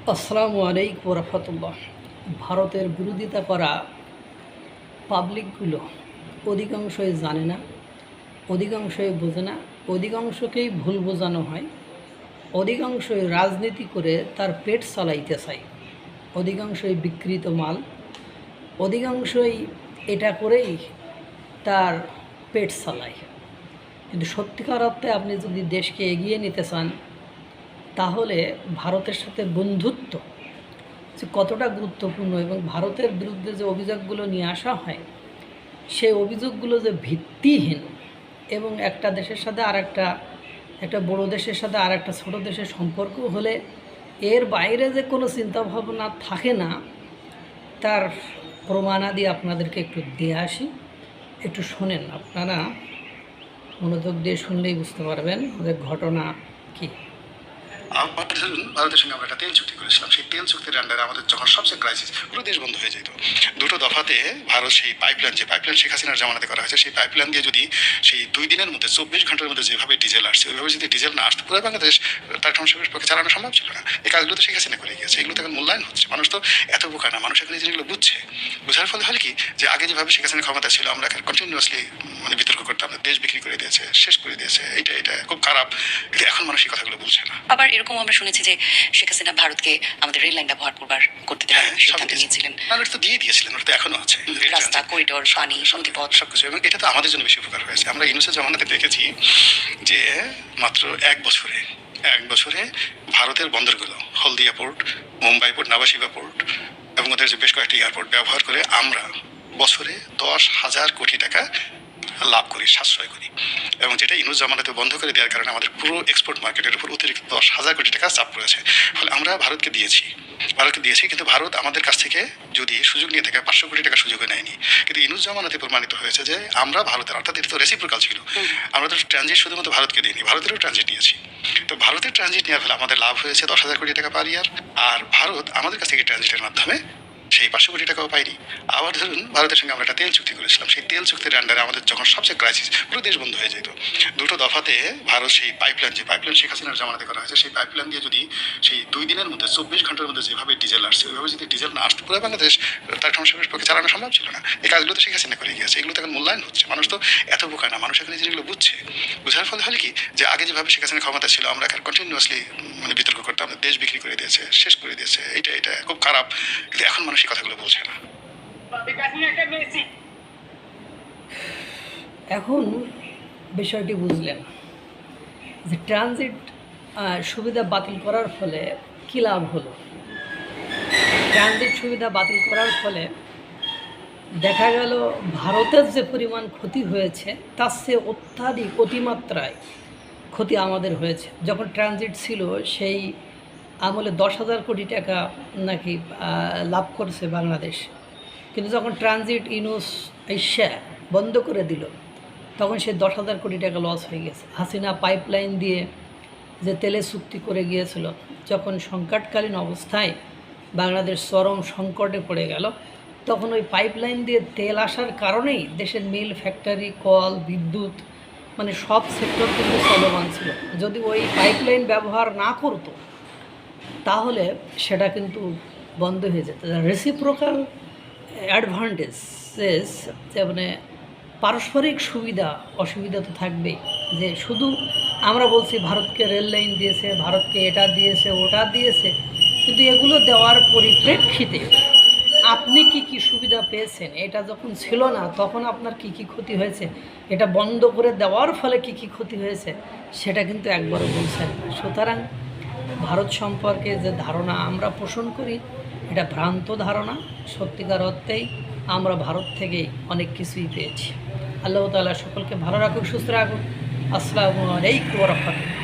আসসালামু আলাইকুম রহমতুল্লাহ। ভারতের বিরোধিতা করা পাবলিকগুলো অধিকাংশই জানে না, অধিকাংশই বোঝে না, অধিকাংশকেই ভুল বোঝানো হয়, অধিকাংশই রাজনীতি করে তার পেট চালাইতে চায়, অধিকাংশই বিকৃত মাল, অধিকাংশই এটা করেই তার পেট চালায়। কিন্তু সত্যিকার অর্থে আপনি যদি দেশকে এগিয়ে নিতে চান, তাহলে ভারতের সাথে বন্ধুত্ব যে কতটা গুরুত্বপূর্ণ এবং ভারতের বিরুদ্ধে যে অভিযোগগুলো নিয়ে আসা হয় সেই অভিযোগগুলো যে ভিত্তিহীন এবং একটা দেশের সাথে একটা বড় দেশের সাথে একটা ছোট দেশের সম্পর্ক হলে এর বাইরে যে কোনো চিন্তাভাবনা থাকে না, তার প্রমাণাদি আপনাদেরকে একটু দিয়ে আসি। একটু শোনেন, আপনারা মনোযোগ দিয়ে শুনলেই বুঝতে পারবেন যে ঘটনা কী। ভারতের সঙ্গে আমরা একটা তেল চুক্তি করেছিলাম। সেই তেল চুক্তির আন্ডারে আমাদের যখন সবচেয়ে ক্রাইসিস, পুরো দেশ বন্ধ হয়ে যেত। দুটো দফাতে ভারত সেই পাইপলাইন শেখ হাসিনার জামানাতে করা হয়েছে, সেই পাইপলাইন দিয়ে যদি সেই 2 দিনের মধ্যে 24 ঘন্টার মধ্যে যেভাবে ডিজেল আসছে, ওইভাবে যদি ডিজেল না আসতো, পুরো বাংলাদেশ তার ধ্বংসের পক্ষে চালানো সম্ভব ছিল না। এই কাজগুলো তো শেখ হাসিনা করে গিয়েছে, এগুলো তো এখন মূল্যায়ন হচ্ছে। মানুষ তো এত বোকা না, মানুষ এখন এই জিনিসগুলো বুঝছে। বোঝার ফলে হলে কি, যে আগে যেভাবে শেখ হাসিনা ক্ষমতা ছিল, আমরা কন্টিনিউয়াসলি বিতর্ক করতাম, দেশ বিক্রি করে দিয়েছে, শেষ করে দিয়েছে, এটা খুব খারাপ। কিন্তু এখন মানুষ এই কথাগুলো বলছে না। আবার এরকম আমরা শুনেছি যে শেখ হাসিনা ভারতকে আমাদের রেল লাইন ব্যবহার করতে দেওয়ার সিদ্ধান্ত নিয়েছিলেন। ওটা তো দিয়ে দিয়েছিলেন, ওটা তো এখনো আছে, রাস্তা, করিডোর, পানি, নদীপথ সবকিছু। এবং এটা তো আমাদের জন্য বেশি উপকার হয়েছে। আমরা ইউনুসের জামানাতে দেখেছি যে মাত্র এক বছরে ভারতের বন্দরগুলো, হলদিয়া পোর্ট, মুম্বাই পোর্ট, নাভাশিবা পোর্ট এবং ওদের যে বেশ কয়েকটি এয়ারপোর্ট ব্যবহার করে আমরা বছরে 10,000 কোটি টাকা লাভ করি, সাশ্রয় করি। এবং যেটা ইউনুস জামানাতে বন্ধ করে দেওয়ার কারণে আমাদের পুরো এক্সপোর্ট মার্কেটের উপর অতিরিক্ত 10,000 কোটি টাকা চাপ পড়েছে। ফলে আমরা ভারতকে দিয়েছি, কিন্তু ভারত আমাদের কাছ থেকে যদি সুযোগ নিয়ে থাকে 500 কোটি টাকা সুযোগও নেয়নি। কিন্তু ইউনুস জামানাতে প্রমাণিত হয়েছে যে আমরা ভারতের, অর্থাৎ এটা তো রেসিপ্রোকাল ছিল। আমরা তো ট্রানজিট শুধুমাত্র ভারতকে দিইনি, ভারতেরও ট্রানজিট নিয়েছি। তো ভারতের ট্রানজিট নেওয়ার ফলে আমাদের লাভ হয়েছে 10,000 কোটি টাকা পার ইয়ার। আর ভারত আমাদের কাছ থেকে ট্রানজিটের মাধ্যমে সেই 500 কোটি টাকাও পাইনি। আবার ধরুন, ভারতের সঙ্গে আমরা একটা তেল চুক্তি করেছিলাম। সেই তেল চুক্তির আন্ডারে আমাদের যখন সবচেয়ে ক্রাইসিস, পুরো দেশ বন্ধ হয়ে যেত। দুটো দফাতে ভারত সেই পাইপলাইন শেখ হাসিনার জামানাতে করা হয়েছে, সেই পাইপলাইন দিয়ে যদি সেই 2 দিনের মধ্যে 24 ঘন্টার মধ্যে যেভাবে ডিজেল আসছে, ওইভাবে যদি ডিজেল না আসতো, পুরো বাংলাদেশ তার ধ্বংসের পক্ষে চালানো সম্ভব ছিল না। এই কাজগুলো তো শেখ হাসিনা করে গিয়েছে, এগুলো তো এখন মূল্যায়ন হচ্ছে। মানুষ তো এত বোকা না, মানুষ এখন এই জিনিসগুলো বুঝছে। বোঝার ফলে হলে কি, যে আগে যেভাবে শেখ হাসিনা ক্ষমতা ছিল, আমরা কন্টিনিউয়াসলি বিতর্ক করতাম, দেশ বিক্রি করে দিয়েছে, শেষ করে দিয়েছে, এটা খুব খারাপ। কিন্তু এখন মানুষ এই কথাগুলো বলছে না। এখন বিষয়টি বুঝলেন যে ট্রানজিট সুবিধা বাতিল করার ফলে কী লাভ হলো। ট্রানজিট সুবিধা বাতিল করার ফলে দেখা গেল ভারতের যে পরিমাণ ক্ষতি হয়েছে তার চেয়ে অত্যাধিক অতিমাত্রায় ক্ষতি আমাদের হয়েছে। যখন ট্রানজিট ছিল সেই আমলে 10,000 কোটি টাকা নাকি লাভ করছে বাংলাদেশ। কিন্তু যখন ট্রানজিট ইউনুস এশিয়া বন্ধ করে দিল, তখন সে 10,000 কোটি টাকা লস হয়ে গেছে। হাসিনা পাইপলাইন দিয়ে যে তেলের চুক্তি করে গিয়েছিল, যখন সংকটকালীন অবস্থায় বাংলাদেশ চরম সংকটে পড়ে গেল, তখন ওই পাইপলাইন দিয়ে তেল আসার কারণেই দেশের মিল, ফ্যাক্টরি, কল, বিদ্যুৎ সব সেক্টর কিন্তু চলমান ছিল। যদি ওই পাইপলাইন ব্যবহার না করতো তাহলে সেটা কিন্তু বন্ধ হয়ে যেত। রেসিপ্রোকাল অ্যাডভান্টেজেস, পারস্পরিক সুবিধা অসুবিধা তো থাকবেই। যে শুধু আমরা বলছি ভারতকে রেল লাইন দিয়েছে, ভারতকে এটা দিয়েছে, ওটা দিয়েছে, কিন্তু এগুলো দেওয়ার পরিপ্রেক্ষিতে আপনি কি সুবিধা পেয়েছেন, এটা যখন ছিল না তখন আপনার কি ক্ষতি হয়েছে, এটা বন্ধ করে দেওয়ার ফলে কি ক্ষতি হয়েছে, সেটা কিন্তু একবারও বলছেন না। সুতরাং ভারত সম্পর্কে যে ধারণা আমরা পোষণ করি, এটা ভ্রান্ত ধারণা। সত্যিকার অর্থেই আমরা ভারত থেকেই অনেক কিছুই পেয়েছি। আল্লাহ তাআলা সকলকে ভালো রাখুক, সুস্থ রাখুক। আসসালামু আলাইকুম ওয়া রাহমাতুল্লাহ।